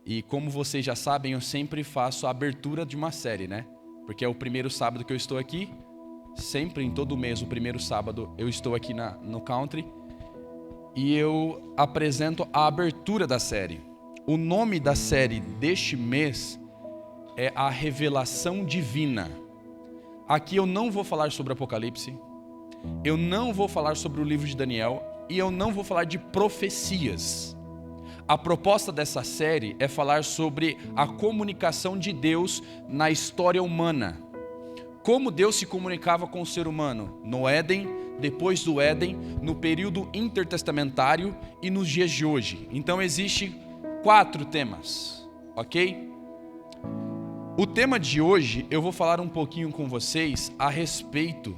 E como vocês já sabem, eu sempre faço a abertura de uma série, né? Porque é o primeiro sábado que eu estou aqui. Sempre, em todo mês, o primeiro sábado, eu estou aqui no Country. E eu apresento a abertura da série. O nome da série deste mês é A Revelação Divina. Aqui eu não vou falar sobre Apocalipse, eu não vou falar sobre o livro de Daniel e eu não vou falar de profecias. A proposta dessa série é falar sobre a comunicação de Deus na história humana. Como Deus se comunicava com o ser humano no Éden, depois do Éden, no período intertestamentário e nos dias de hoje. Então existem 4 temas, ok? O tema de hoje eu vou falar um pouquinho com vocês a respeito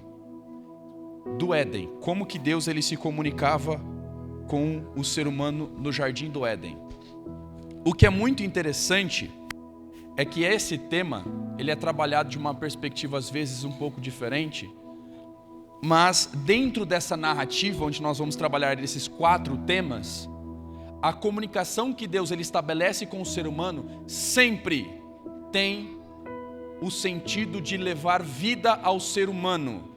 do Éden. Como que Deus ele se comunicava com o ser humano no jardim do Éden. O que é muito interessante é que esse tema ele é trabalhado de uma perspectiva às vezes um pouco diferente, mas dentro dessa narrativa onde nós vamos trabalhar esses 4 temas, a comunicação que Deus ele estabelece com o ser humano sempre tem o sentido de levar vida ao ser humano.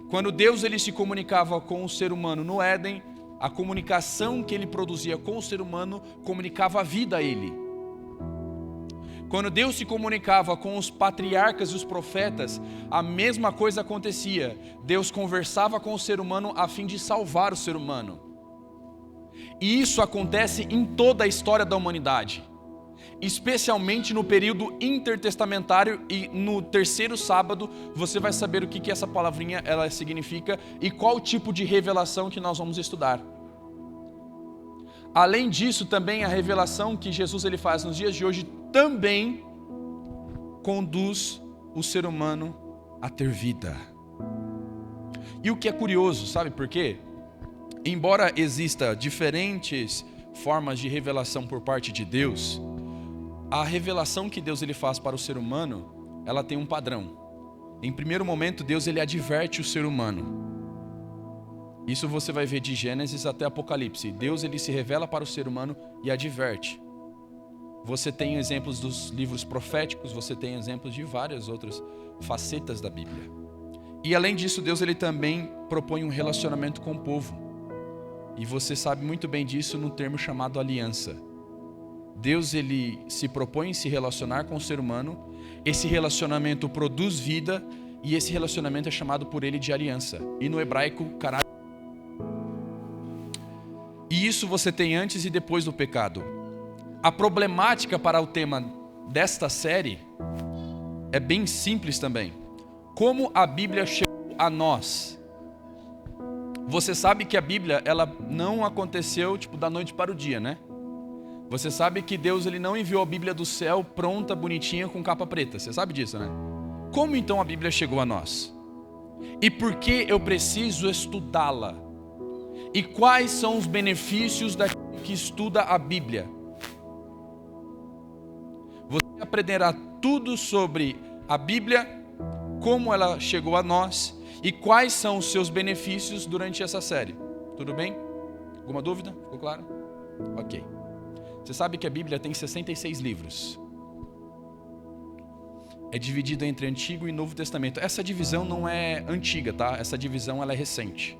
Quando Deus ele se comunicava com o ser humano no Éden, a comunicação que ele produzia com o ser humano comunicava a vida a ele. Quando Deus se comunicava com os patriarcas e os profetas, a mesma coisa acontecia. Deus conversava com o ser humano a fim de salvar o ser humano. E isso acontece em toda a história da humanidade, especialmente no período intertestamentário, e no terceiro sábado você vai saber o que essa palavrinha ela significa e qual tipo de revelação que nós vamos estudar. Além disso, também a revelação que Jesus ele faz nos dias de hoje também conduz o ser humano a ter vida. E o que é curioso, sabe por quê? Embora exista diferentes formas de revelação por parte de Deus, a revelação que Deus ele faz para o ser humano, ela tem um padrão. Em primeiro momento, Deus ele adverte o ser humano. Isso você vai ver de Gênesis até Apocalipse. Deus ele se revela para o ser humano e adverte. Você tem exemplos dos livros proféticos, você tem exemplos de várias outras facetas da Bíblia. E além disso, Deus ele também propõe um relacionamento com o povo. E você sabe muito bem disso no termo chamado aliança. Deus ele se propõe em se relacionar com o ser humano, esse relacionamento produz vida e esse relacionamento é chamado por ele de aliança. E no hebraico, caráter. E isso você tem antes e depois do pecado. A problemática para o tema desta série é bem simples também. Como a Bíblia chegou a nós? Você sabe que a Bíblia ela não aconteceu da noite para o dia, né? Você sabe que Deus ele não enviou a Bíblia do céu pronta, bonitinha, com capa preta. Você sabe disso, né? Como então a Bíblia chegou a nós? E por que eu preciso estudá-la? E quais são os benefícios daquele que estuda a Bíblia? Você aprenderá tudo sobre a Bíblia, como ela chegou a nós e quais são os seus benefícios durante essa série. Tudo bem? Alguma dúvida? Ficou claro? Ok. Você sabe que a Bíblia tem 66 livros. É dividida entre Antigo e Novo Testamento. Essa divisão não é antiga, tá? Essa divisão ela é recente.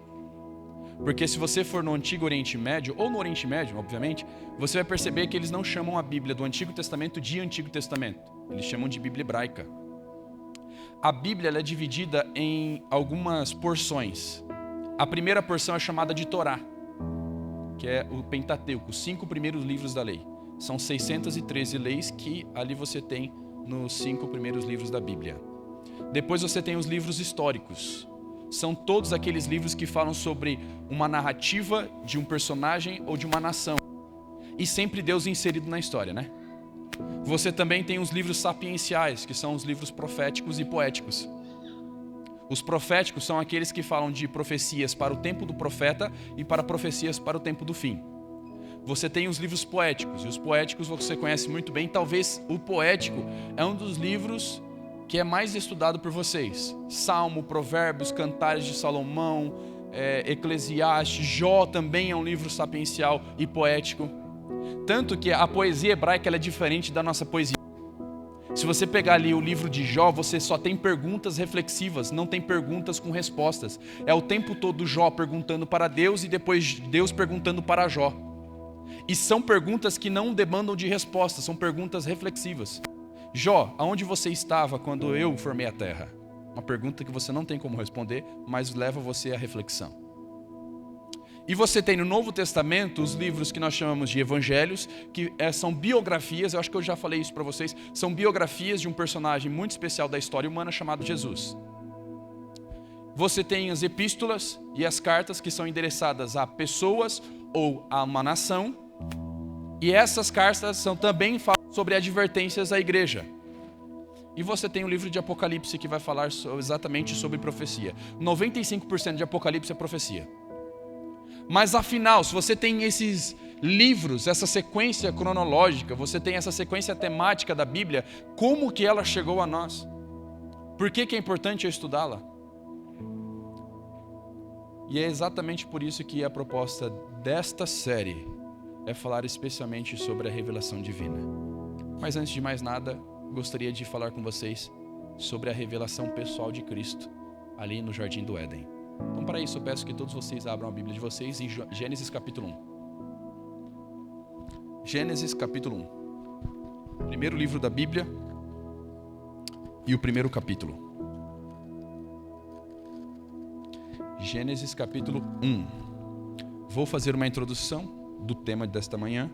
Porque se você for no Antigo Oriente Médio, ou no Oriente Médio, obviamente, você vai perceber que eles não chamam a Bíblia do Antigo Testamento de Antigo Testamento. Eles chamam de Bíblia Hebraica. A Bíblia ela é dividida em algumas porções. A primeira porção é chamada de Torá, que é o Pentateuco, os 5 primeiros livros da lei. São 613 leis que ali você tem nos 5 primeiros livros da Bíblia. Depois você tem os livros históricos. São todos aqueles livros que falam sobre uma narrativa de um personagem ou de uma nação. E sempre Deus inserido na história, né? Você também tem os livros sapienciais, que são os livros proféticos e poéticos. Os proféticos são aqueles que falam de profecias para o tempo do profeta e para profecias para o tempo do fim. Você tem os livros poéticos, e os poéticos você conhece muito bem. Talvez o poético é um dos livros que é mais estudado por vocês. Salmo, Provérbios, Cantares de Salomão, Eclesiastes, Jó também é um livro sapiencial e poético. Tanto que a poesia hebraica ela é diferente da nossa poesia. Se você pegar ali o livro de Jó, você só tem perguntas reflexivas, não tem perguntas com respostas. É o tempo todo Jó perguntando para Deus e depois Deus perguntando para Jó. E são perguntas que não demandam de respostas, são perguntas reflexivas. Jó, aonde você estava quando eu formei a terra? Uma pergunta que você não tem como responder, mas leva você à reflexão. E você tem no Novo Testamento os livros que nós chamamos de evangelhos, que são biografias, eu acho que eu já falei isso para vocês, são biografias de um personagem muito especial da história humana chamado Jesus. Você tem as epístolas e as cartas que são endereçadas a pessoas ou a uma nação, e essas cartas também falam sobre advertências à igreja. E você tem o livro de Apocalipse que vai falar exatamente sobre profecia. 95% de Apocalipse é profecia. Mas afinal, se você tem esses livros, essa sequência cronológica, você tem essa sequência temática da Bíblia, como que ela chegou a nós? Por que é importante eu estudá-la? E é exatamente por isso que a proposta desta série é falar especialmente sobre a revelação divina. Mas antes de mais nada, gostaria de falar com vocês sobre a revelação pessoal de Cristo, ali no Jardim do Éden. Então, para isso, eu peço que todos vocês abram a Bíblia de vocês em Gênesis capítulo 1. Gênesis capítulo 1. Primeiro livro da Bíblia e o primeiro capítulo. Gênesis capítulo 1. Vou fazer uma introdução do tema desta manhã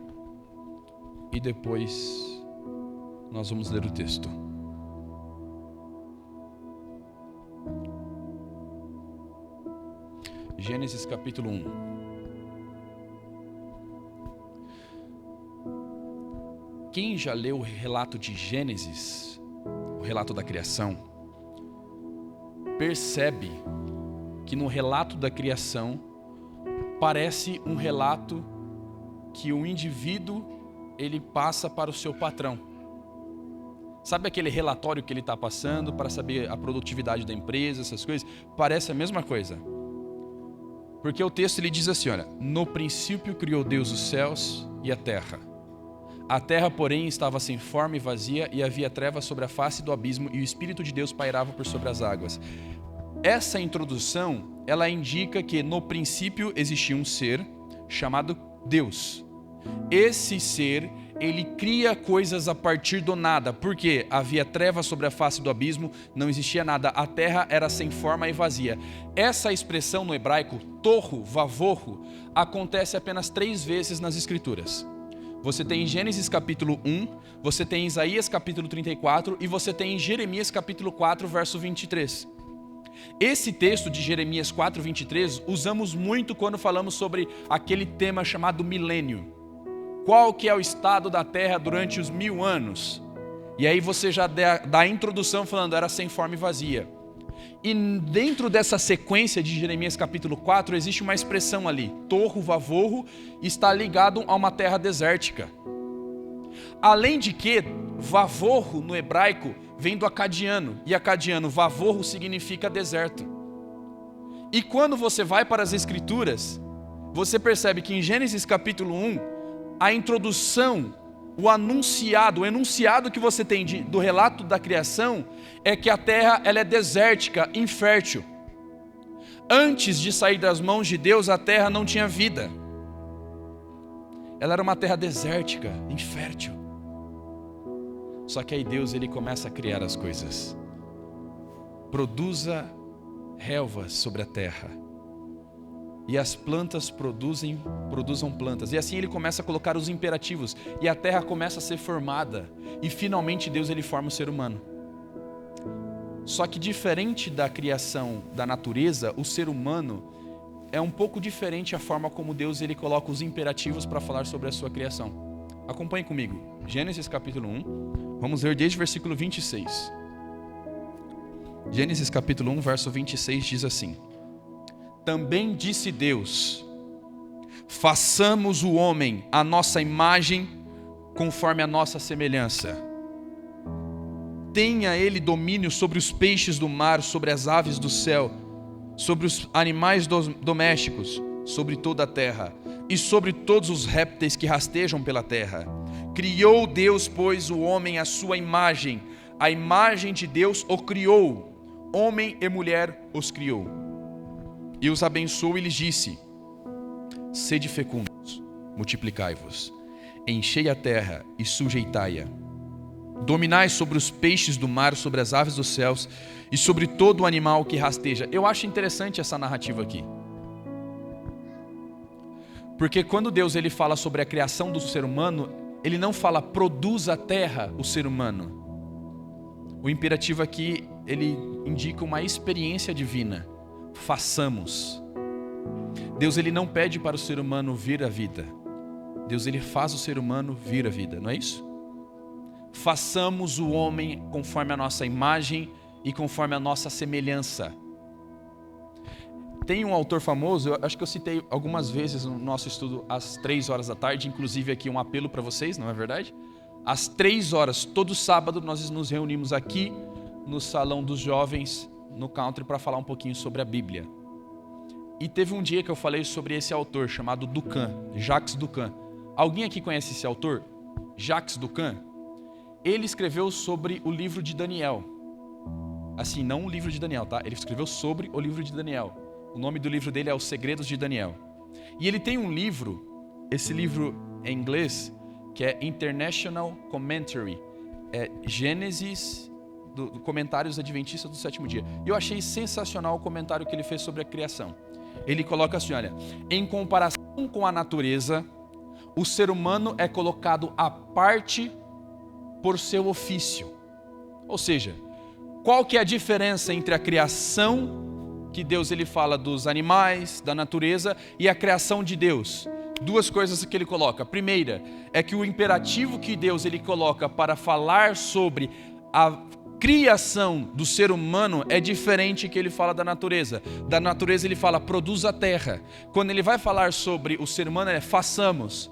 e depois nós vamos ler o texto. Gênesis capítulo 1. Quem já leu o relato de Gênesis, o relato da criação, percebe que no relato da criação parece um relato que o indivíduo ele passa para o seu patrão. Sabe aquele relatório que ele está passando para saber a produtividade da empresa, essas coisas? Parece a mesma coisa. Porque o texto ele diz assim, olha, no princípio criou Deus os céus e a terra. A terra, porém, estava sem forma e vazia, e havia trevas sobre a face do abismo, e o Espírito de Deus pairava por sobre as águas. Essa introdução, ela indica que no princípio existia um ser chamado Deus. Esse ser, ele cria coisas a partir do nada, porque havia trevas sobre a face do abismo, não existia nada, a terra era sem forma e vazia. Essa expressão no hebraico, tohu, vavorro, acontece apenas 3 vezes nas Escrituras. Você tem em Gênesis capítulo 1, você tem em Isaías capítulo 34 e você tem em Jeremias capítulo 4, verso 23. Esse texto de Jeremias 4, 23, usamos muito quando falamos sobre aquele tema chamado milênio. Qual que é o estado da terra durante os 1000 anos? E aí você já dá a introdução falando, era sem forma e vazia. E dentro dessa sequência de Jeremias capítulo 4, existe uma expressão ali, tohu, vavorro, está ligado a uma terra desértica. Além de que, vavorro no hebraico vem do acadiano, e acadiano, vavorro significa deserto. E quando você vai para as Escrituras, você percebe que em Gênesis capítulo 1, a introdução, o enunciado que você tem do relato da criação é que a terra ela é desértica, infértil. Antes de sair das mãos de Deus, a terra não tinha vida. Ela era uma terra desértica, infértil. Só que aí Deus ele começa a criar as coisas. Produza relvas sobre a terra. E as plantas produzam plantas. E assim ele começa a colocar os imperativos. E a terra começa a ser formada. E finalmente Deus ele forma o ser humano. Só que diferente da criação da natureza, o ser humano é um pouco diferente a forma como Deus ele coloca os imperativos para falar sobre a sua criação. Acompanhe comigo. Gênesis capítulo 1. Vamos ler desde o versículo 26. Gênesis capítulo 1, verso 26 diz assim: Também disse Deus, façamos o homem à nossa imagem, conforme a nossa semelhança. Tenha ele domínio sobre os peixes do mar, sobre as aves do céu, sobre os animais domésticos, sobre toda a terra. e sobre todos os répteis que rastejam pela terra. Criou Deus, pois, o homem à sua imagem. A imagem de Deus o criou. Homem e mulher os criou. E os abençoou e lhes disse: sede fecundos, multiplicai-vos, enchei a terra e sujeitai-a. Dominai sobre os peixes do mar, sobre as aves dos céus e sobre todo o animal que rasteja. Eu acho interessante essa narrativa aqui. Porque quando Deus ele fala sobre a criação do ser humano, ele não fala produza a terra o ser humano. O imperativo aqui, ele indica uma experiência divina. Façamos. Deus ele não pede para o ser humano vir à vida. Deus ele faz o ser humano vir à vida, não é isso? Façamos o homem conforme a nossa imagem e conforme a nossa semelhança. Tem um autor famoso, eu acho que eu citei algumas vezes no nosso estudo às 3 horas da tarde, inclusive aqui um apelo para vocês, não é verdade? Às 3 horas, todo sábado, nós nos reunimos aqui no Salão dos Jovens, no Country, para falar um pouquinho sobre a Bíblia. E teve um dia que eu falei sobre esse autor chamado Ducan, Jacques Ducan. Alguém aqui conhece esse autor? Jacques Ducan? Ele escreveu sobre o livro de Daniel. Assim, não o livro de Daniel, tá? Ele escreveu sobre o livro de Daniel. O nome do livro dele é Os Segredos de Daniel. E ele tem um livro, esse livro em inglês, que é International Commentary. É Gênesis, do Comentários Adventistas do Sétimo Dia. E eu achei sensacional o comentário que ele fez sobre a criação. Ele coloca assim, olha: em comparação com a natureza, o ser humano é colocado à parte por seu ofício. Ou seja, qual que é a diferença entre a criação que Deus ele fala dos animais, da natureza, e a criação de Deus? Duas coisas que ele coloca. A primeira é que o imperativo que Deus ele coloca para falar sobre a criação do ser humano é diferente que ele fala da natureza. Da natureza ele fala produza a terra. Quando ele vai falar sobre o ser humano é façamos.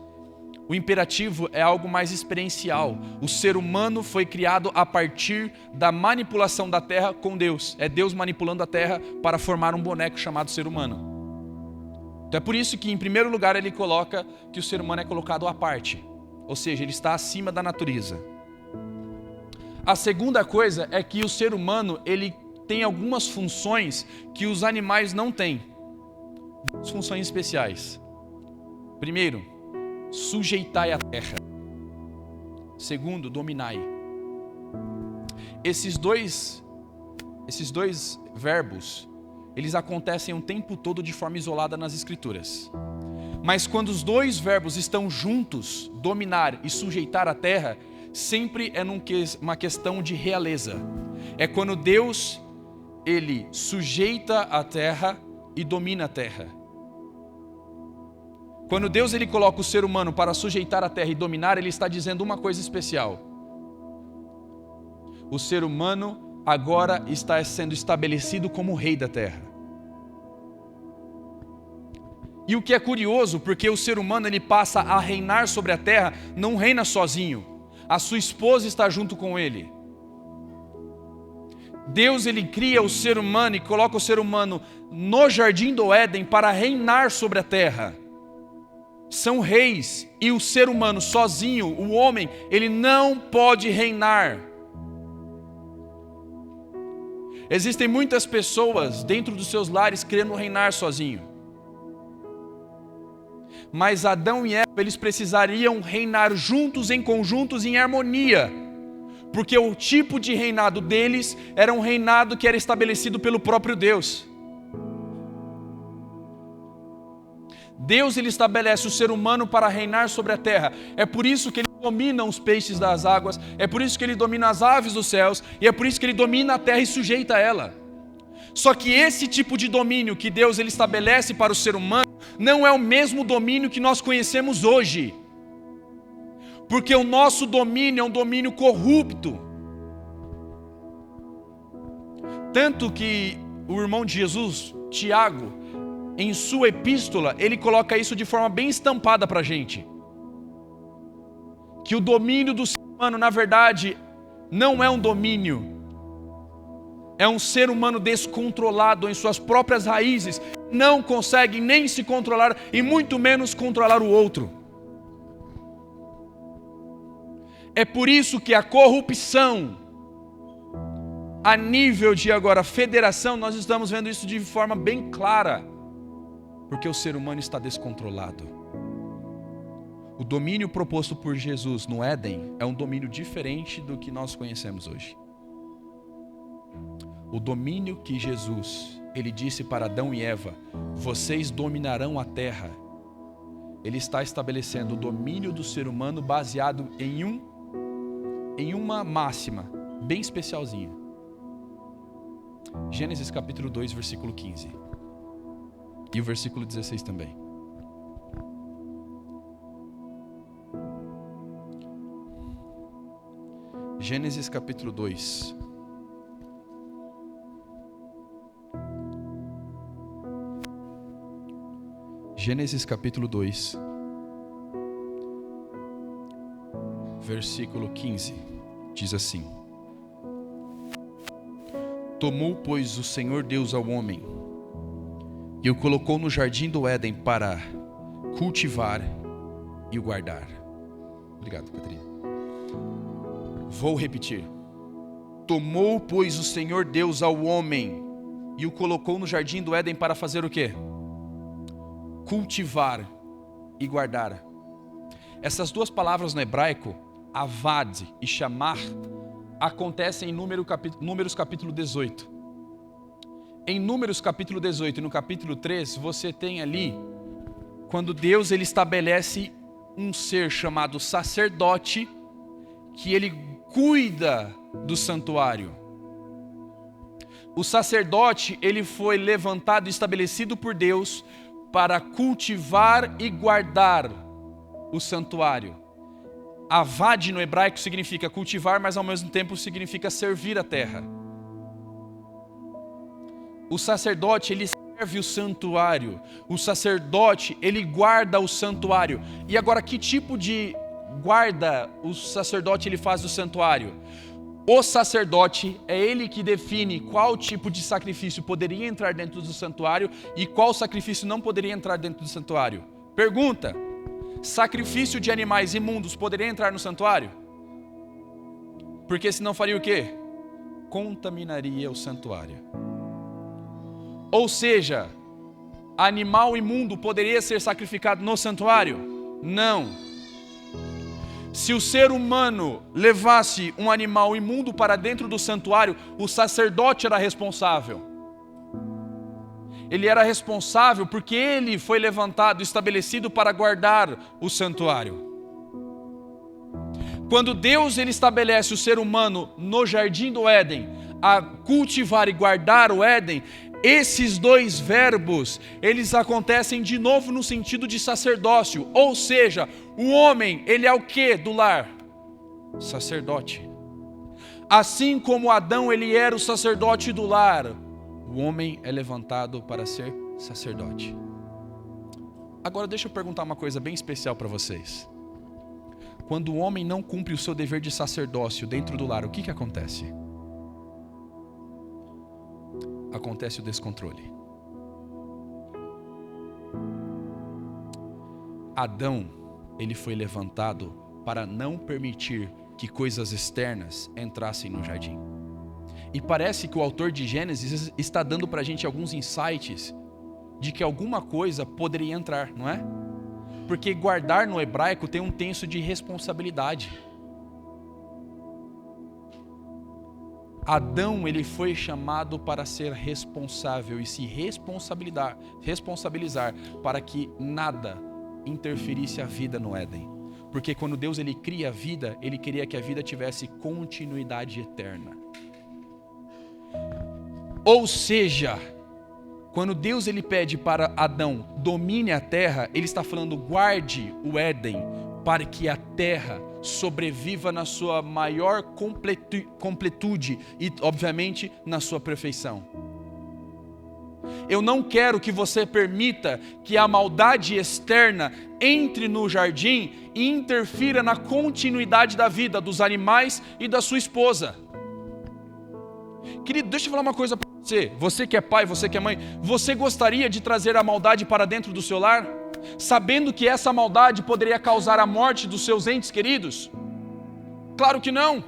O imperativo é algo mais experiencial. O ser humano foi criado a partir da manipulação da terra com Deus. É Deus manipulando a terra para formar um boneco chamado ser humano. Então é por isso que em primeiro lugar ele coloca que o ser humano é colocado à parte. Ou seja, ele está acima da natureza. A segunda coisa é que o ser humano ele tem algumas funções que os animais não têm. Duas funções especiais. Primeiro, sujeitai a terra. Segundo, dominai. Esses dois verbos, eles acontecem o tempo todo de forma isolada nas Escrituras. Mas quando os dois verbos estão juntos, dominar e sujeitar a terra, sempre é uma questão de realeza. É quando Deus, ele sujeita a terra e domina a terra. Quando Deus ele coloca o ser humano para sujeitar a terra e dominar, ele está dizendo uma coisa especial. O ser humano agora está sendo estabelecido como rei da terra. E o que é curioso, porque o ser humano ele passa a reinar sobre a terra, não reina sozinho. A sua esposa está junto com ele. Deus ele cria o ser humano e coloca o ser humano no jardim do Éden para reinar sobre a terra. São reis, e o ser humano sozinho, o homem, ele não pode reinar. Existem muitas pessoas dentro dos seus lares querendo reinar sozinho. Mas Adão e Eva, eles precisariam reinar juntos, em conjuntos, em harmonia. Porque o tipo de reinado deles era um reinado que era estabelecido pelo próprio Deus. Deus ele estabelece o ser humano para reinar sobre a terra. É por isso que ele domina os peixes das águas, é por isso que ele domina as aves dos céus, e é por isso que ele domina a terra e sujeita ela. Só que esse tipo de domínio que Deus ele estabelece para o ser humano não é o mesmo domínio que nós conhecemos hoje. Porque o nosso domínio é um domínio corrupto. Tanto que o irmão de Jesus, Tiago, em sua epístola, ele coloca isso de forma bem estampada para a gente. Que o domínio do ser humano, na verdade, não é um domínio. É um ser humano descontrolado em suas próprias raízes, não conseguem nem se controlar e muito menos controlar o outro. É por isso que a corrupção, a nível de agora federação, nós estamos vendo isso de forma bem clara, porque o ser humano está descontrolado. O domínio proposto por Jesus no Éden é um domínio diferente do que nós conhecemos hoje. O domínio que Jesus, ele disse para Adão e Eva, vocês dominarão a terra. Ele está estabelecendo o domínio do ser humano baseado em uma máxima bem especialzinha. Gênesis capítulo 2, versículo 15. E o versículo 16 também. Gênesis capítulo 2. Gênesis capítulo 2, versículo 15, diz assim: Tomou, pois, o Senhor Deus ao homem, e o colocou no jardim do Éden para cultivar e o guardar. Obrigado, Catarina. Vou repetir. Tomou, pois, o Senhor Deus ao homem, e o colocou no jardim do Éden para fazer o quê? Cultivar e guardar. Essas duas palavras no hebraico, avad e chamar, acontecem em Números capítulo 18. Em Números capítulo 18 e no capítulo 3, você tem ali, quando Deus ele estabelece um ser chamado sacerdote, que ele cuida do santuário. O sacerdote, ele foi levantado e estabelecido por Deus para cultivar e guardar o santuário. Avad no hebraico significa cultivar, mas ao mesmo tempo significa servir a terra. O sacerdote, ele serve o santuário. O sacerdote, ele guarda o santuário. E agora, que tipo de guarda o sacerdote ele faz do santuário? O sacerdote é ele que define qual tipo de sacrifício poderia entrar dentro do santuário e qual sacrifício não poderia entrar dentro do santuário. Pergunta: sacrifício de animais imundos poderia entrar no santuário? Porque senão faria o quê? Contaminaria o santuário. Ou seja, animal imundo poderia ser sacrificado no santuário? Não. Se o ser humano levasse um animal imundo para dentro do santuário, o sacerdote era responsável. Ele era responsável porque ele foi levantado, estabelecido para guardar o santuário. Quando Deus ele estabelece o ser humano no jardim do Éden, a cultivar e guardar o Éden, esses dois verbos, eles acontecem de novo no sentido de sacerdócio. Ou seja, o homem, ele é o quê do lar? Sacerdote. Assim como Adão, ele era o sacerdote do lar, o homem é levantado para ser sacerdote. Agora deixa eu perguntar uma coisa bem especial para vocês. Quando o homem não cumpre o seu dever de sacerdócio dentro do lar, o que acontece? Acontece o descontrole. Adão, ele foi levantado para não permitir que coisas externas entrassem no jardim. E parece que o autor de Gênesis está dando para a gente alguns insights de que alguma coisa poderia entrar, não é? Porque guardar no hebraico tem um tenso de responsabilidade. Adão, ele foi chamado para ser responsável e se responsabilizar para que nada interferisse a vida no Éden. Porque quando Deus ele cria a vida, ele queria que a vida tivesse continuidade eterna. Ou seja, quando Deus ele pede para Adão domine a terra, ele está falando guarde o Éden para que a terra sobreviva na sua maior completude e, obviamente, na sua perfeição. Eu não quero que você permita que a maldade externa entre no jardim e interfira na continuidade da vida dos animais e da sua esposa. Querido, deixa eu falar uma coisa para Você que é pai, você que é mãe, você gostaria de trazer a maldade para dentro do seu lar, sabendo que essa maldade poderia causar a morte dos seus entes queridos? Claro que não.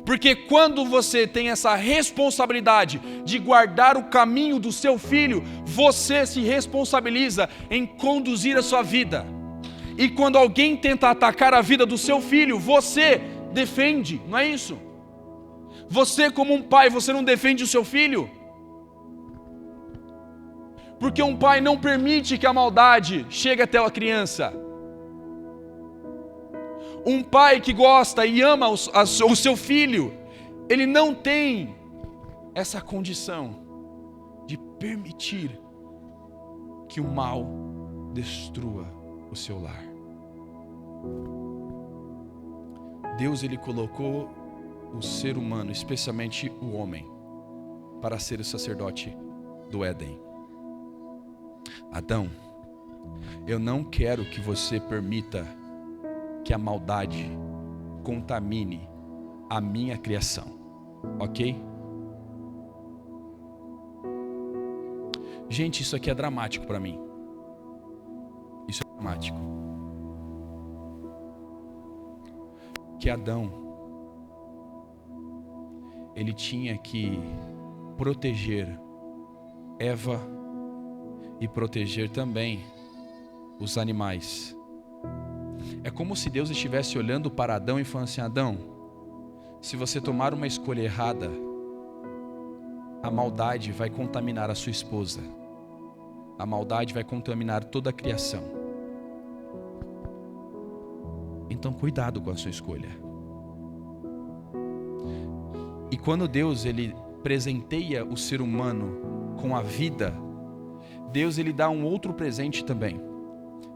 Porque quando você tem essa responsabilidade de guardar o caminho do seu filho, você se responsabiliza em conduzir a sua vida. E quando alguém tenta atacar a vida do seu filho, você defende, não é isso? Você como um pai, você não defende o seu filho? Porque um pai não permite que a maldade chegue até a criança. Um pai que gosta e ama o seu filho, ele não tem essa condição de permitir que o mal destrua o seu lar. Deus, ele colocou o ser humano, especialmente o homem, para ser o sacerdote do Éden. Adão, eu não quero que você permita que a maldade contamine a minha criação, ok? Gente, isso aqui é dramático para mim. Isso é dramático. Que Adão, ele tinha que proteger Eva e proteger também os animais. É como se Deus estivesse olhando para Adão e falando assim: Adão, se você tomar uma escolha errada, a maldade vai contaminar a sua esposa. A maldade vai contaminar toda a criação. Então cuidado com a sua escolha. E quando Deus, ele presenteia o ser humano com a vida, Deus, ele dá um outro presente também.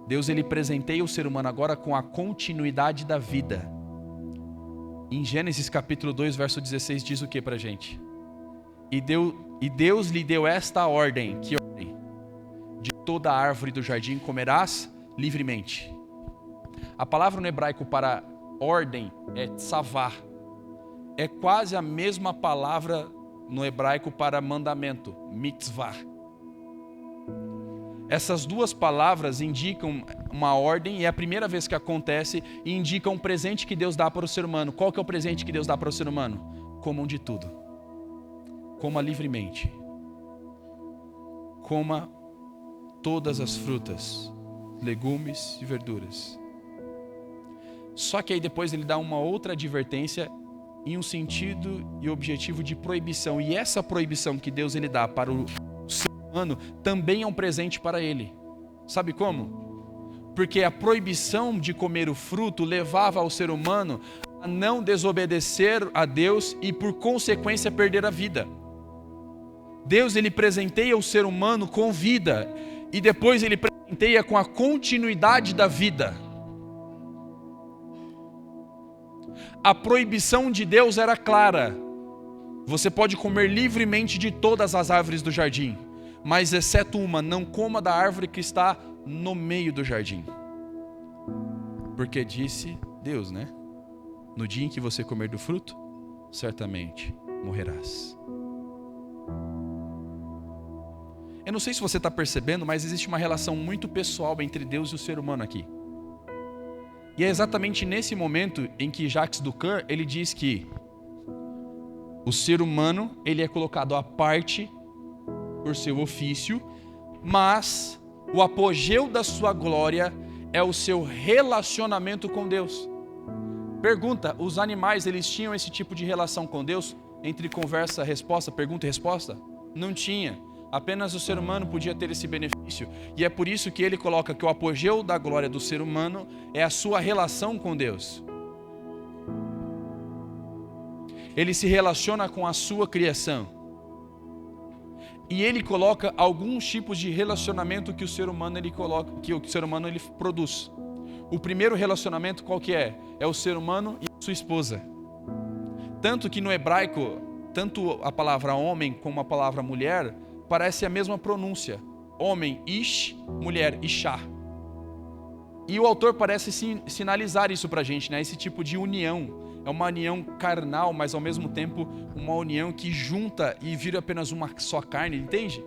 Deus, ele presenteia o ser humano agora com a continuidade da vida. Em Gênesis capítulo 2, verso 16, diz o que pra gente? E Deus lhe deu esta ordem, que ordem? De toda a árvore do jardim comerás livremente. A palavra no hebraico para ordem é tsavá. É quase a mesma palavra no hebraico para mandamento, mitzvah. Essas duas palavras indicam uma ordem, e é a primeira vez que acontece, e indicam um presente que Deus dá para o ser humano. Qual que é o presente que Deus dá para o ser humano? Comam de tudo. Coma livremente. Coma todas as frutas, legumes e verduras. Só que aí depois ele dá uma outra advertência em um sentido e objetivo de proibição. E essa proibição que Deus ele dá para o ser humano também é um presente para ele. Sabe como? Porque a proibição de comer o fruto levava ao ser humano a não desobedecer a Deus e por consequência perder a vida. Deus, ele presenteia o ser humano com vida e depois ele presenteia com a continuidade da vida. A proibição de Deus era clara: você pode comer livremente de todas as árvores do jardim, mas exceto uma, não coma da árvore que está no meio do jardim. Porque disse Deus, né? No dia em que você comer do fruto, certamente morrerás. Eu não sei se você está percebendo, mas existe uma relação muito pessoal entre Deus e o ser humano aqui. E é exatamente nesse momento em que Jacques Ducan, ele diz que o ser humano, ele é colocado à parte por seu ofício, mas o apogeu da sua glória é o seu relacionamento com Deus. Pergunta, os animais, eles tinham esse tipo de relação com Deus? Entre conversa, resposta, pergunta e resposta? Não tinha. Apenas o ser humano podia ter esse benefício. E é por isso que ele coloca que o apogeu da glória do ser humano é a sua relação com Deus. Ele se relaciona com a sua criação. E ele coloca alguns tipos de relacionamento que o ser humano ele coloca, que o ser humano ele produz. O primeiro relacionamento qual que é? É o ser humano e a sua esposa. Tanto que no hebraico, tanto a palavra homem como a palavra mulher parece a mesma pronúncia. Homem, ish, mulher, ishá. E o autor parece sinalizar isso pra gente, né? Esse tipo de união. É uma união carnal, mas ao mesmo tempo uma união que junta e vira apenas uma só carne, entende?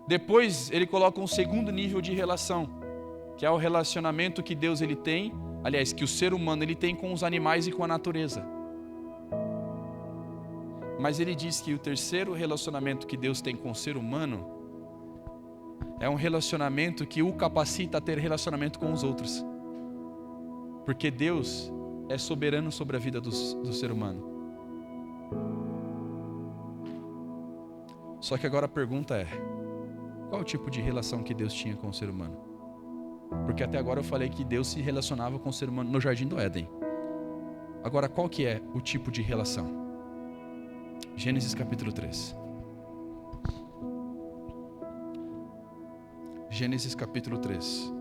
Depois ele coloca um segundo nível de relação, que é o relacionamento que Deus ele tem, aliás, que o ser humano ele tem com os animais e com a natureza. Mas ele diz que o terceiro relacionamento que Deus tem com o ser humano é um relacionamento que o capacita a ter relacionamento com os outros. Porque Deus é soberano sobre a vida do ser humano. Só que agora a pergunta é: qual o tipo de relação que Deus tinha com o ser humano? Porque até agora eu falei que Deus se relacionava com o ser humano no Jardim do Éden. Agora, qual que é o tipo de relação? Gênesis capítulo 3. Gênesis capítulo 3.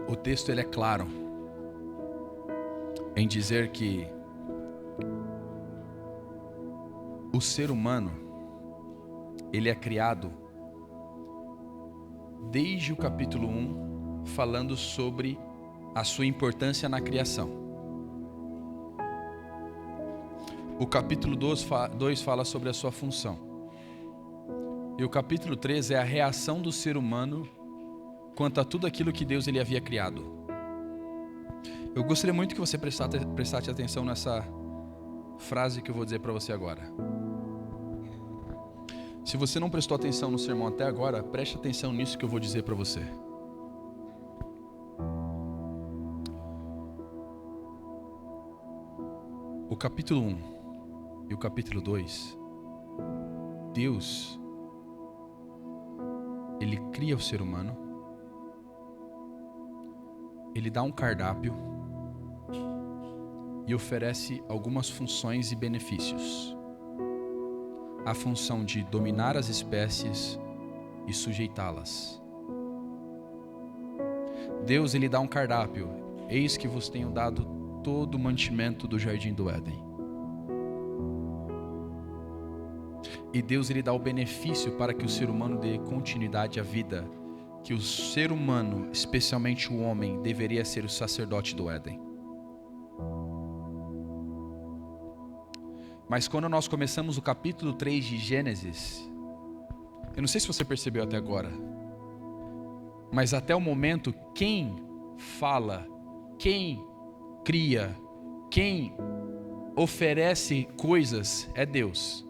O texto ele é claro em dizer que o ser humano ele é criado desde o capítulo 1 falando sobre a sua importância na criação. O capítulo 2 fala sobre a sua função. E o capítulo 3 é a reação do ser humano quanto a tudo aquilo que Deus ele havia criado. Eu gostaria muito que você prestasse atenção nessa frase que eu vou dizer para você agora. Se você não prestou atenção no sermão até agora, preste atenção nisso que eu vou dizer para você. O capítulo 1 e o capítulo 2, Deus, ele cria o ser humano, ele dá um cardápio e oferece algumas funções e benefícios. A função de dominar as espécies e sujeitá-las. Deus ele dá um cardápio. Eis que vos tenho dado todo o mantimento do jardim do Éden. E Deus ele dá o benefício para que o ser humano dê continuidade à vida, que o ser humano, especialmente o homem, deveria ser o sacerdote do Éden. Mas quando nós começamos o capítulo 3 de Gênesis, eu não sei se você percebeu até agora, mas até o momento, quem fala, quem cria, quem oferece coisas é Deus.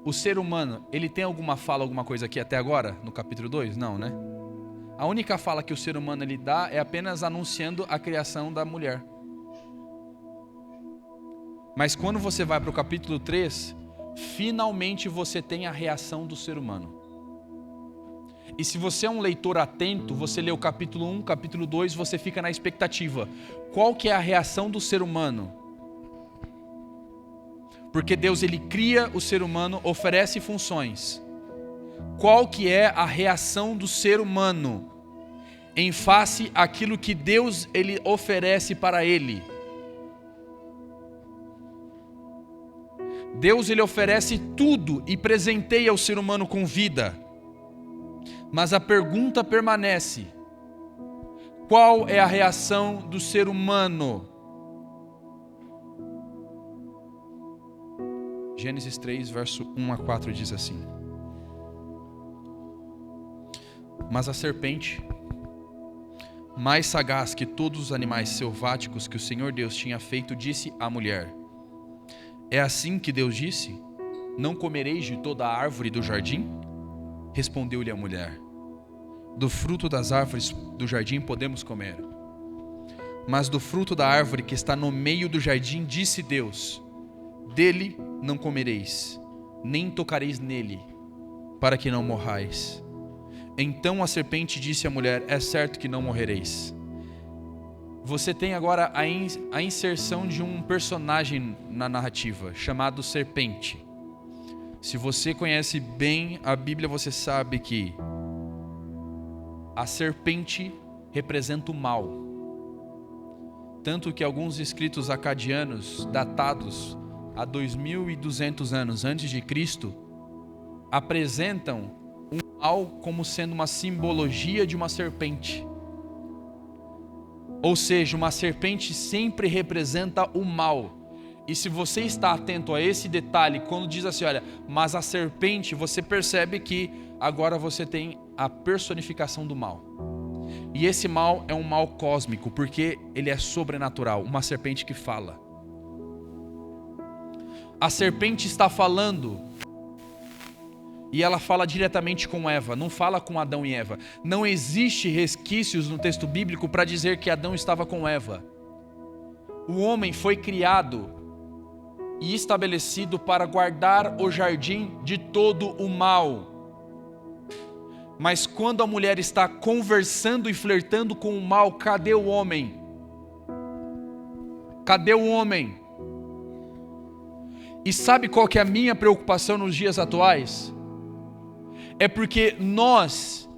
O ser humano, ele tem alguma fala, alguma coisa aqui até agora, no capítulo 2? Não, né? A única fala que o ser humano ele dá é apenas anunciando a criação da mulher. Mas quando você vai para o capítulo 3, finalmente você tem a reação do ser humano. E se você é um leitor atento, você lê o capítulo 1, capítulo 2, você fica na expectativa. Qual que é a reação do ser humano? Porque Deus ele cria o ser humano, oferece funções. Qual que é a reação do ser humano em face àquilo que Deus ele oferece para ele? Deus ele oferece tudo e presenteia o ser humano com vida. Mas a pergunta permanece: qual é a reação do ser humano? Gênesis 3, verso 1 a 4 diz assim: Mas a serpente, mais sagaz que todos os animais selváticos que o Senhor Deus tinha feito, disse à mulher: É assim que Deus disse: Não comereis de toda a árvore do jardim? Respondeu-lhe a mulher: Do fruto das árvores do jardim podemos comer. Mas do fruto da árvore que está no meio do jardim, disse Deus: Dele não comereis, nem tocareis nele, para que não morrais. Então a serpente disse à mulher: É certo que não morrereis. Você tem agora a inserção de um personagem na narrativa, chamado serpente. Se você conhece bem a Bíblia, você sabe que a serpente representa o mal. Tanto que alguns escritos acadianos, datados a 2.200 anos antes de Cristo, apresentam o mal como sendo uma simbologia de uma serpente. Ou seja, uma serpente sempre representa o mal. E se você está atento a esse detalhe, quando diz assim, olha, mas a serpente, você percebe que agora você tem a personificação do mal. E esse mal é um mal cósmico, porque ele é sobrenatural, uma serpente que fala. A serpente está falando, e ela fala diretamente com Eva, não fala com Adão e Eva. Não existe resquícios no texto bíblico para dizer que Adão estava com Eva. O homem foi criado e estabelecido para guardar o jardim de todo o mal. Mas quando a mulher está conversando e flertando com o mal, cadê o homem? Cadê o homem? E sabe qual que é a minha preocupação nos dias atuais? É porque nós,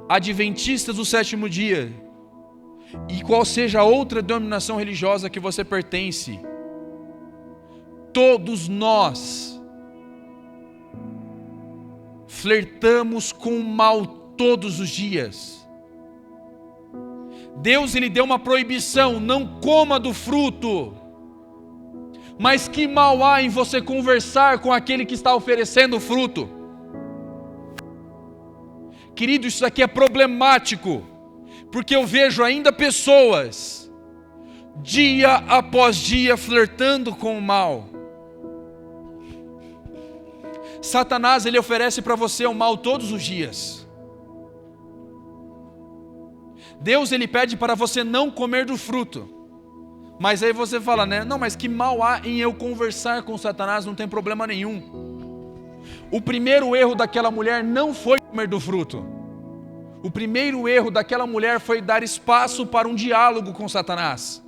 adventistas do sétimo dia, e qual seja a outra denominação religiosa que você pertence, todos nós flertamos com o mal todos os dias. Deus ele deu uma proibição, não coma do fruto. Mas que mal há em você conversar com aquele que está oferecendo o fruto? Querido, isso aqui é problemático, porque eu vejo ainda pessoas, dia após dia, flertando com o mal. Satanás, ele oferece para você o mal todos os dias. Deus, ele pede para você não comer do fruto. Mas aí você fala, né? Não, mas que mal há em eu conversar com Satanás? Não tem problema nenhum. O primeiro erro daquela mulher não foi comer do fruto. O primeiro erro daquela mulher foi dar espaço para um diálogo com Satanás.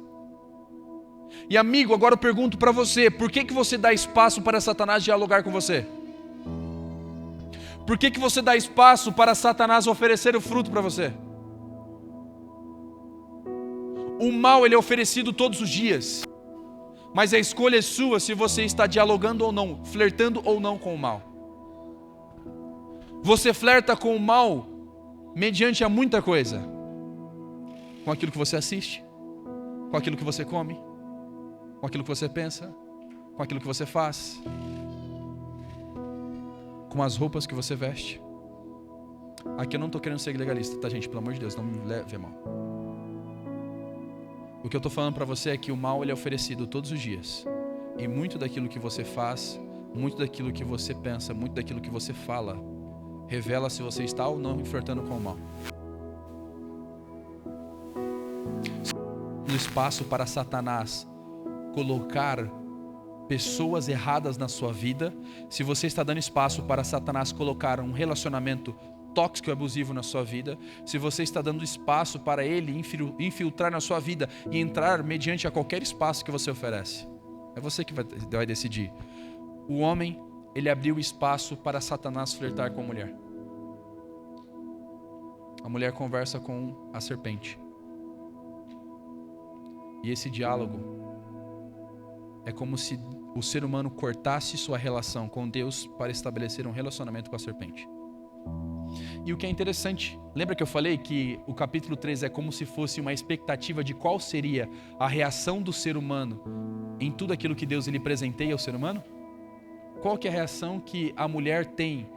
E amigo, agora eu pergunto para você, por que você dá espaço para Satanás dialogar com você? Por que você dá espaço para Satanás oferecer o fruto para você? O mal ele é oferecido todos os dias, mas a escolha é sua se você está dialogando ou não, flertando ou não com o mal. Você flerta com o mal mediante a muita coisa, com aquilo que você assiste, com aquilo que você come, com aquilo que você pensa, com aquilo que você faz, com as roupas que você veste. Aqui eu não estou querendo ser legalista, tá gente? Pelo amor de Deus, não me leve a mal. O que eu estou falando para você é que o mal ele é oferecido todos os dias. E muito daquilo que você faz, muito daquilo que você pensa, muito daquilo que você fala, revela se você está ou não flertando com o mal. No espaço para Satanás colocar pessoas erradas na sua vida, se você está dando espaço para Satanás colocar um relacionamento tóxico e abusivo na sua vida, se você está dando espaço para ele infiltrar na sua vida e entrar mediante a qualquer espaço que você oferece, é você que vai decidir. O homem, ele abriu espaço para Satanás flertar com a mulher. A mulher conversa com a serpente. E esse diálogo é como se o ser humano cortasse sua relação com Deus para estabelecer um relacionamento com a serpente. E o que é interessante, lembra que eu falei que o capítulo 3 é como se fosse uma expectativa de qual seria a reação do ser humano em tudo aquilo que Deus lhe presenteia ao ser humano? Qual que é a reação que a mulher tem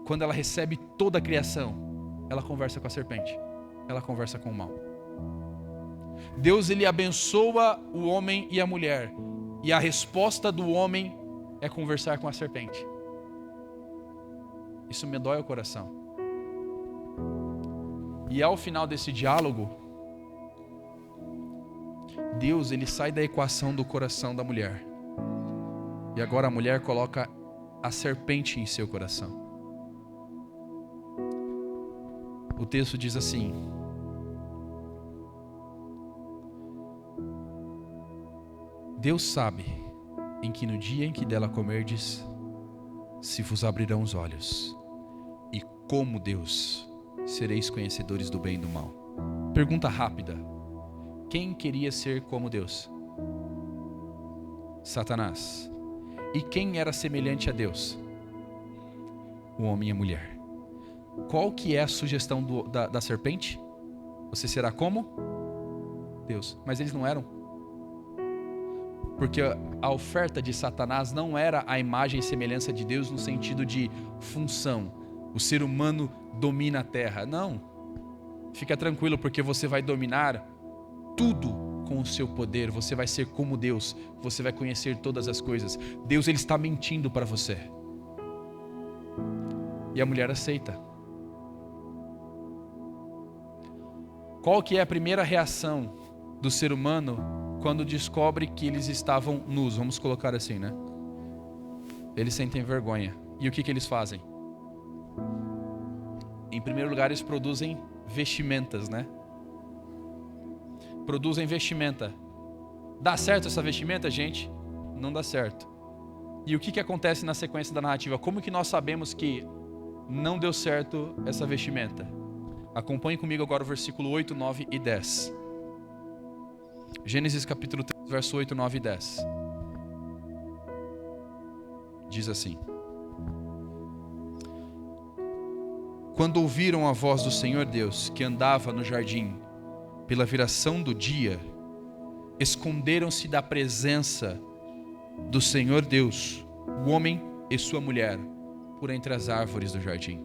quando ela recebe toda a criação? Ela conversa com a serpente, ela conversa com o mal. Deus ele abençoa o homem e a mulher, e a resposta do homem é conversar com a serpente. Isso me dói o coração. E ao final desse diálogo, Deus ele sai da equação do coração da mulher. E agora a mulher coloca a serpente em seu coração. O texto diz assim: Deus sabe em que no dia em que dela comerdes, se vos abrirão os olhos, e como Deus, sereis conhecedores do bem e do mal. Pergunta rápida: quem queria ser como Deus? Satanás. E quem era semelhante a Deus? O homem e a mulher. Qual que é a sugestão da serpente? Você será como Deus. Mas eles não eram. Porque a oferta de Satanás não era a imagem e semelhança de Deus no sentido de função. O ser humano domina a terra. Não. Fica tranquilo, porque você vai dominar tudo com o seu poder. Você vai ser como Deus. Você vai conhecer todas as coisas. Deus, ele está mentindo para você. E a mulher aceita. Qual que é a primeira reação do ser humano quando descobre que eles estavam nus? Vamos colocar assim, né? Eles sentem vergonha. E o que eles fazem? Em primeiro lugar, eles produzem vestimentas, né? Produzem vestimenta. Dá certo essa vestimenta, gente? Não dá certo. E o que acontece na sequência da narrativa? Como que nós sabemos que não deu certo essa vestimenta? Acompanhe comigo agora o versículo 8, 9 e 10. Gênesis capítulo 3, verso 8, 9 e 10. Diz assim: quando ouviram a voz do Senhor Deus, que andava no jardim, pela viração do dia, esconderam-se da presença do Senhor Deus, o homem e sua mulher, por entre as árvores do jardim.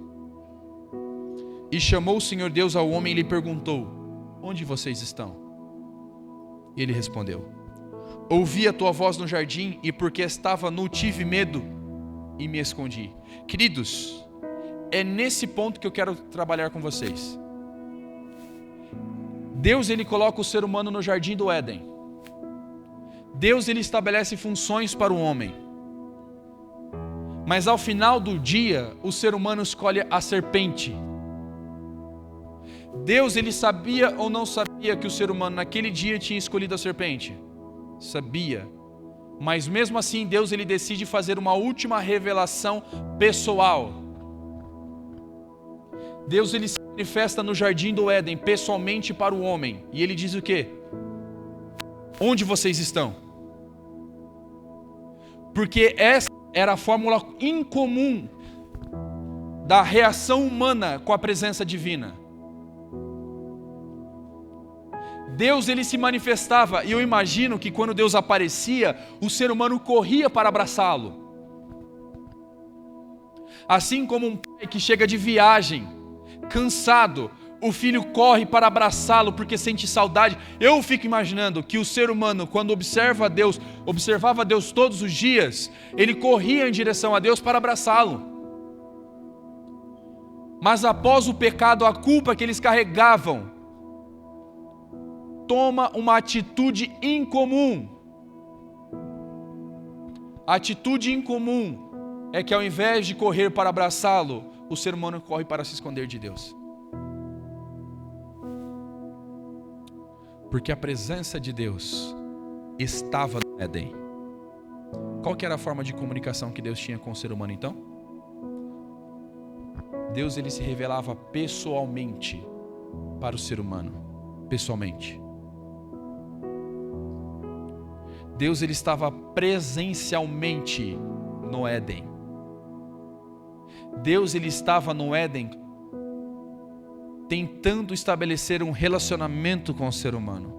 E chamou o Senhor Deus ao homem e lhe perguntou: onde vocês estão? E ele respondeu: ouvi a tua voz no jardim, e porque estava nu tive medo e me escondi. Queridos, é nesse ponto que eu quero trabalhar com vocês. Deus, ele coloca o ser humano no jardim do Éden. Deus, ele estabelece funções para o homem. Mas ao final do dia, o ser humano escolhe a serpente. Deus, ele sabia ou não sabia que o ser humano naquele dia tinha escolhido a serpente? Sabia. Mas mesmo assim, Deus, ele decide fazer uma última revelação pessoal. Deus, ele se manifesta no jardim do Éden, pessoalmente para o homem. E ele diz o quê? Onde vocês estão? Porque essa era a fórmula incomum da reação humana com a presença divina. Deus, ele se manifestava, e eu imagino que quando Deus aparecia, o ser humano corria para abraçá-lo. Assim como um pai que chega de viagem, cansado, o filho corre para abraçá-lo porque sente saudade. Eu fico imaginando que o ser humano, quando observava Deus todos os dias, ele corria em direção a Deus para abraçá-lo. Mas após o pecado, a culpa que eles carregavam, toma uma atitude incomum. A atitude incomum é que ao invés de correr para abraçá-lo, o ser humano corre para se esconder de Deus. Porque a presença de Deus estava no Éden. Qual que era a forma de comunicação que Deus tinha com o ser humano então? Deus, ele se revelava pessoalmente para o ser humano. Pessoalmente. Deus, ele estava presencialmente no Éden. Deus, ele estava no Éden tentando estabelecer um relacionamento com o ser humano.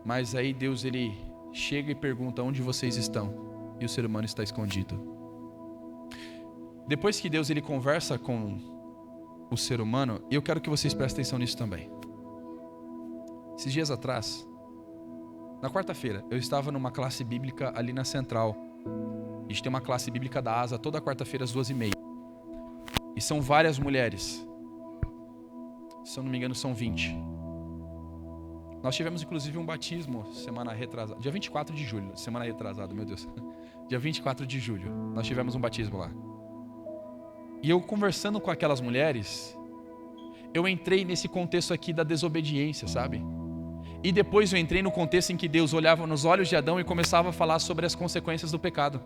Mas aí Deus, ele chega e pergunta: onde vocês estão? E o ser humano está escondido. Depois que Deus, ele conversa com o ser humano, eu quero que vocês prestem atenção nisso também. Esses dias atrás, na quarta-feira, eu estava numa classe bíblica ali na Central. A gente tem uma classe bíblica da ASA toda quarta-feira às 2h30. E são várias mulheres. Se eu não me engano, são 20. Nós tivemos inclusive um batismo semana retrasada. Dia 24 de julho. Semana retrasada, meu Deus. Dia 24 de julho. Nós tivemos um batismo lá. E eu conversando com aquelas mulheres, eu entrei nesse contexto aqui da desobediência, sabe? E depois eu entrei no contexto em que Deus olhava nos olhos de Adão e começava a falar sobre as consequências do pecado.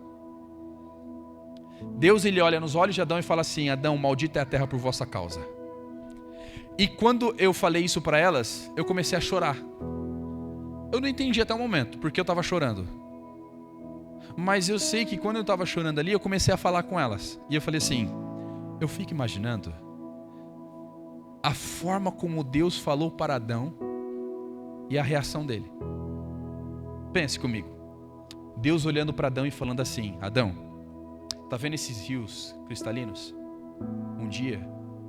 Deus, ele olha nos olhos de Adão e fala assim: Adão, maldita é a terra por vossa causa. E quando eu falei isso para elas, eu comecei a chorar. Eu não entendi até o momento, porque eu estava chorando. Mas eu sei que quando eu estava chorando ali, eu comecei a falar com elas. E eu falei assim, eu fico imaginando a forma como Deus falou para Adão e a reação dele. Pense comigo. Deus olhando para Adão e falando assim: Adão, tá vendo esses rios cristalinos? Um dia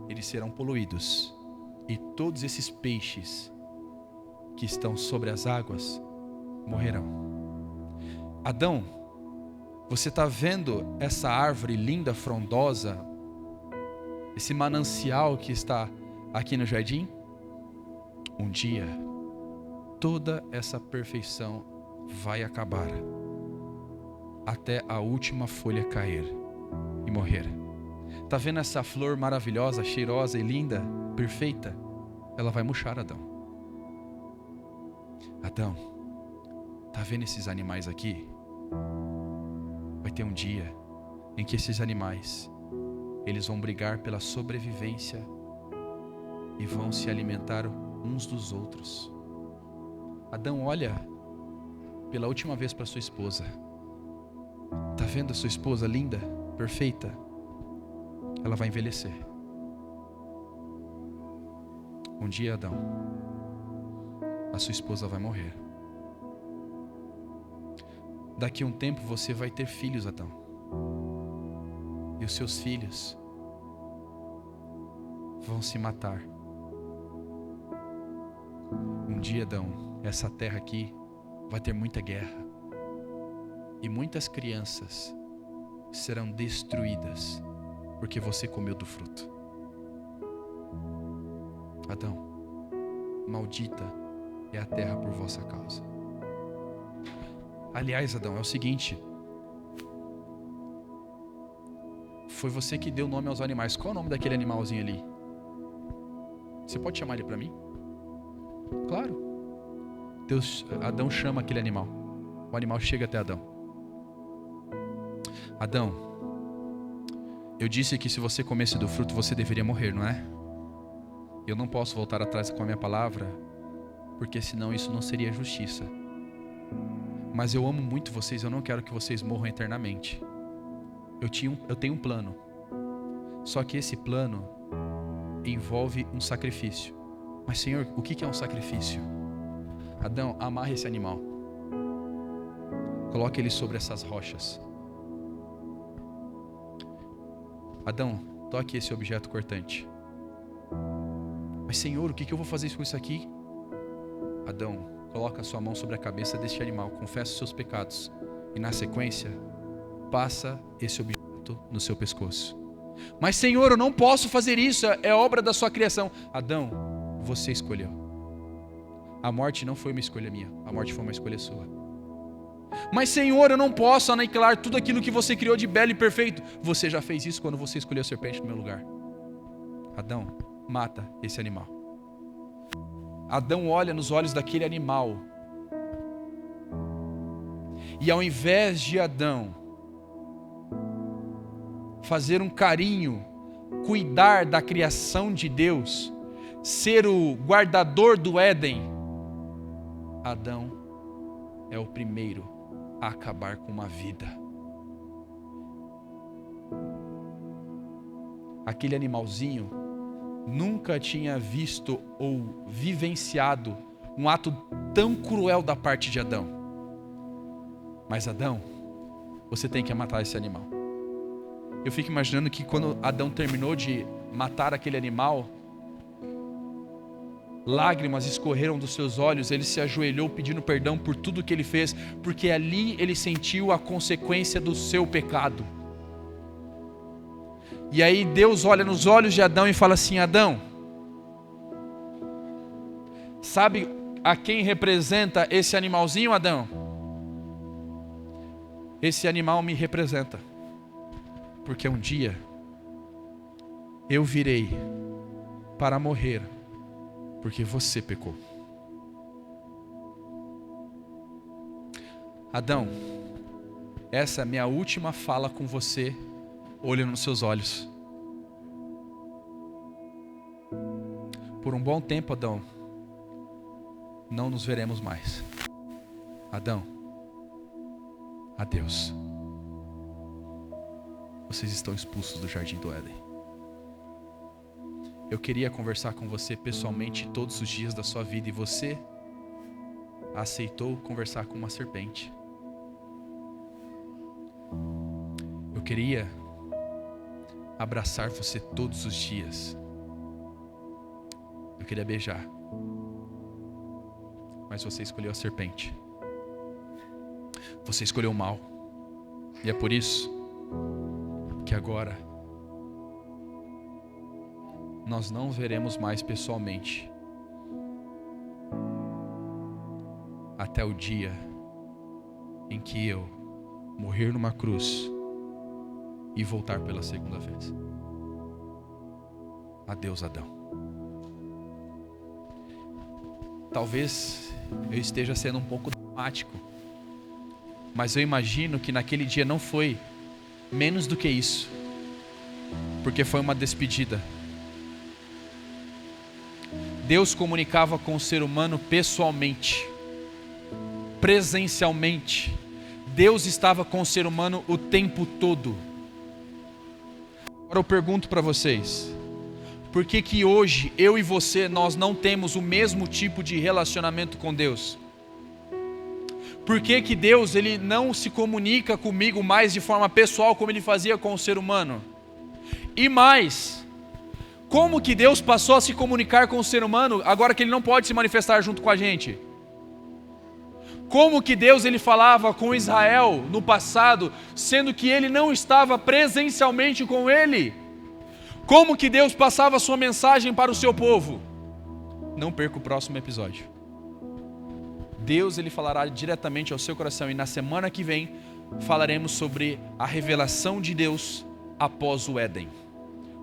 eles serão poluídos e todos esses peixes que estão sobre as águas morrerão. Adão, você está vendo essa árvore linda, frondosa, esse manancial que está aqui no jardim? Um dia, toda essa perfeição vai acabar, até a última folha cair e morrer. Está vendo essa flor maravilhosa, cheirosa e linda, perfeita? Ela vai murchar, Adão. Adão, está vendo esses animais aqui? Vai ter um dia em que esses animais, eles vão brigar pela sobrevivência e vão se alimentar uns dos outros. Adão, olha pela última vez para sua esposa. Tá vendo a sua esposa linda, perfeita? Ela vai envelhecer. Um dia, Adão, a sua esposa vai morrer. Daqui a um tempo você vai ter filhos, Adão. E os seus filhos vão se matar. Um dia, Adão, essa terra aqui vai ter muita guerra. E muitas crianças serão destruídas porque você comeu do fruto. Adão, maldita é a terra por vossa causa. Aliás, Adão, é o seguinte: foi você que deu nome aos animais. Qual é o nome daquele animalzinho ali? Você pode chamar ele para mim? Claro. Adão chama aquele animal. O animal chega até Adão. Adão, eu disse que se você comesse do fruto você deveria morrer, não é? Eu não posso voltar atrás com a minha palavra, porque senão isso não seria justiça. Mas eu amo muito vocês, eu não quero que vocês morram eternamente. Eu tenho um plano. Só que esse plano envolve um sacrifício. Mas, Senhor, o que é um sacrifício? Adão, amarre esse animal. Coloque ele sobre essas rochas. Adão, toque esse objeto cortante. Mas, Senhor, o que eu vou fazer com isso aqui? Adão, coloca a sua mão sobre a cabeça deste animal, confessa os seus pecados e, na sequência, passa esse objeto no seu pescoço. Mas, Senhor, eu não posso fazer isso, é obra da sua criação. Adão, você escolheu. A morte não foi uma escolha minha, a morte foi uma escolha sua. Mas, Senhor, eu não posso aniquilar tudo aquilo que você criou de belo e perfeito. Você já fez isso quando você escolheu a serpente no meu lugar. Adão, mata esse animal. Adão olha nos olhos daquele animal. E ao invés de Adão fazer um carinho, cuidar da criação de Deus, ser o guardador do Éden, Adão é o primeiro a acabar com uma vida. Aquele animalzinho nunca tinha visto ou vivenciado um ato tão cruel da parte de Adão. Mas, Adão, você tem que matar esse animal. Eu fico imaginando que quando Adão terminou de matar aquele animal, lágrimas escorreram dos seus olhos, ele se ajoelhou pedindo perdão por tudo que ele fez, porque ali ele sentiu a consequência do seu pecado. E aí Deus olha nos olhos de Adão e fala assim: Adão, sabe a quem representa esse animalzinho, Adão? Esse animal me representa, porque um dia eu virei para morrer porque você pecou. Adão, essa é a minha última fala com você, olho nos seus olhos. Por um bom tempo, Adão, não nos veremos mais. Adão, adeus. Vocês estão expulsos do jardim do Éden. Eu queria conversar com você pessoalmente todos os dias da sua vida e você aceitou conversar com uma serpente. Eu queria abraçar você todos os dias. Eu queria beijar. Mas você escolheu a serpente. Você escolheu o mal. E é por isso que agora nós não veremos mais pessoalmente até o dia em que eu morrer numa cruz e voltar pela segunda vez. Adeus, Adão. Talvez eu esteja sendo um pouco dramático, mas eu imagino que naquele dia não foi menos do que isso, porque foi uma despedida. Deus comunicava com o ser humano pessoalmente, presencialmente. Deus estava com o ser humano o tempo todo. Agora eu pergunto para vocês, por que que hoje eu e você nós não temos o mesmo tipo de relacionamento com Deus? Por que que Deus ele não se comunica comigo mais de forma pessoal como ele fazia com o ser humano? E mais, como que Deus passou a se comunicar com o ser humano agora que ele não pode se manifestar junto com a gente? Como que Deus ele falava com Israel no passado, sendo que ele não estava presencialmente com ele? Como que Deus passava a sua mensagem para o seu povo? Não perca o próximo episódio. Deus ele falará diretamente ao seu coração e na semana que vem falaremos sobre a revelação de Deus após o Éden.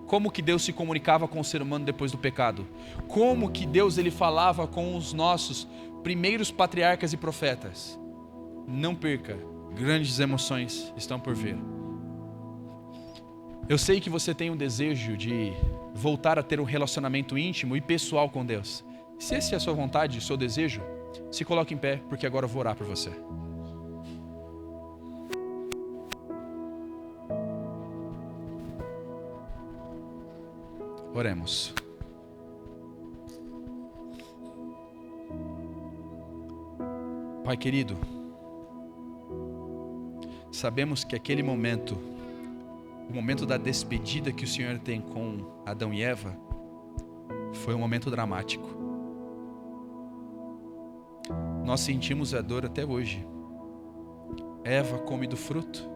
Como que Deus se comunicava com o ser humano depois do pecado? Como que Deus ele falava com os nossos primeiros patriarcas e profetas? Não perca, grandes emoções estão por vir. Eu sei que você tem um desejo de voltar a ter um relacionamento íntimo e pessoal com Deus. Se essa é a sua vontade, o seu desejo, se coloque em pé, porque agora eu vou orar por você. Oremos. Pai querido, sabemos que aquele momento, o momento da despedida que o Senhor tem com Adão e Eva, foi um momento dramático. Nós sentimos a dor até hoje. Eva come do fruto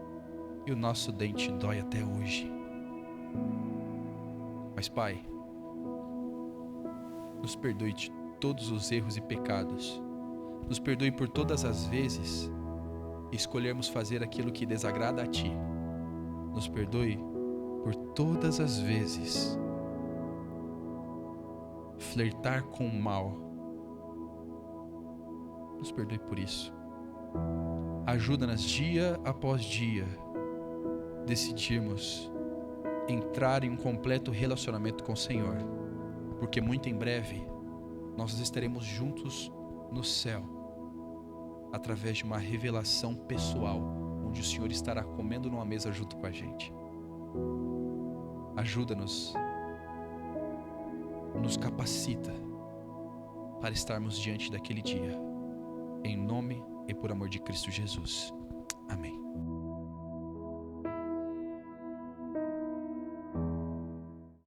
e o nosso dente dói até hoje. Mas Pai, nos perdoe de todos os erros e pecados. Nos perdoe por todas as vezes escolhermos fazer aquilo que desagrada a Ti. Nos perdoe por todas as vezes flertar com o mal. Nos perdoe por isso. Ajuda-nos dia após dia decidirmos entrar em um completo relacionamento com o Senhor, porque muito em breve nós estaremos juntos no céu, através de uma revelação pessoal, onde o Senhor estará comendo numa mesa junto com a gente. Ajuda-nos, nos capacita para estarmos diante daquele dia, em nome e por amor de Cristo Jesus. Amém.